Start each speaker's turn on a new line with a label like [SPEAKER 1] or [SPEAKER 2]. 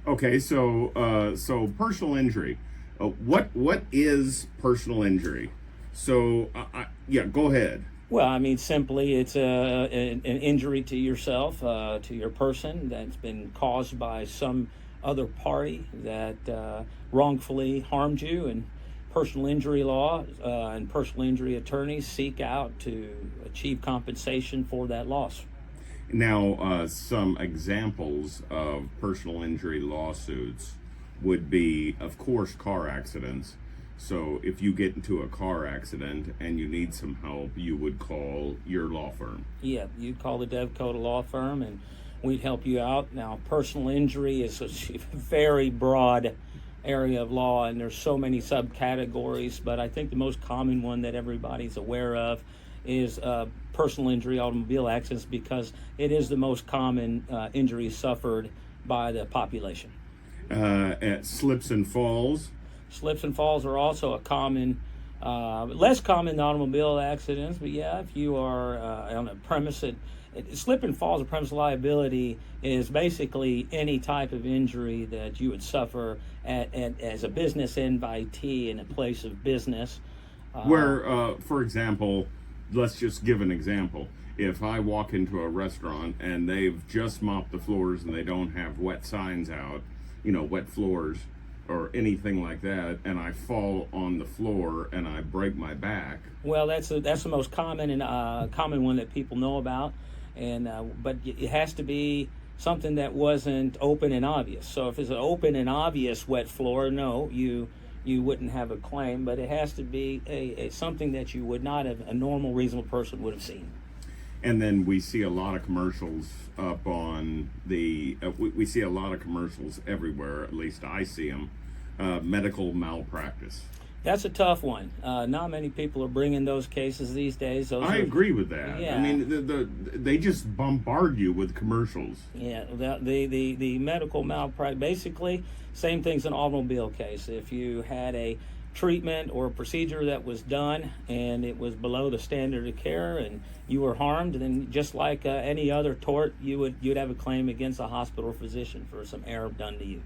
[SPEAKER 1] Okay, so personal injury. What is personal injury? So yeah, go ahead.
[SPEAKER 2] Well, I mean, simply it's an injury to yourself, to your person that's been caused by some other party that wrongfully harmed you. And personal injury law and personal injury attorneys seek out to achieve compensation for that loss.
[SPEAKER 1] Now, some examples of personal injury lawsuits would be, of course, car accidents. So if you get into a car accident and you need some help, you would call your law firm.
[SPEAKER 2] Yeah, you'd call the Devkota Law Firm and we'd help you out. Now, personal injury is a very broad area of law, and there's so many subcategories, but I think the most common one that everybody's aware of is personal injury automobile accidents, because it is the most common injury suffered by the population.
[SPEAKER 1] At slips and falls.
[SPEAKER 2] Slips and falls are also a common, less common than automobile accidents, but yeah, if you are on a premise, slip and falls or premise liability is basically any type of injury that you would suffer as a business invitee in a place of business.
[SPEAKER 1] Where, for example, let's just give an example. If I walk into a restaurant and they've just mopped the floors and they don't have wet signs out, wet floors or anything like that, and I fall on the floor and I break my back.
[SPEAKER 2] Well, that's the most common and common one that people know about, and but it has to be something that wasn't open and obvious. So if it's an open and obvious wet floor, no, you wouldn't have a claim, but it has to be a something that you would not have, a normal, reasonable person would have seen.
[SPEAKER 1] And then we see a lot of commercials up on the, we see a lot of commercials everywhere, at least I see them, medical malpractice.
[SPEAKER 2] That's a tough one. Not many people are bringing those cases these days.
[SPEAKER 1] I agree with that.
[SPEAKER 2] Yeah.
[SPEAKER 1] I mean, they just bombard you with commercials.
[SPEAKER 2] Yeah, the medical malpractice, basically, same thing's an automobile case. If you had a treatment or a procedure that was done and it was below the standard of care and you were harmed, then just like any other tort, you'd have a claim against a hospital physician for some error done to you.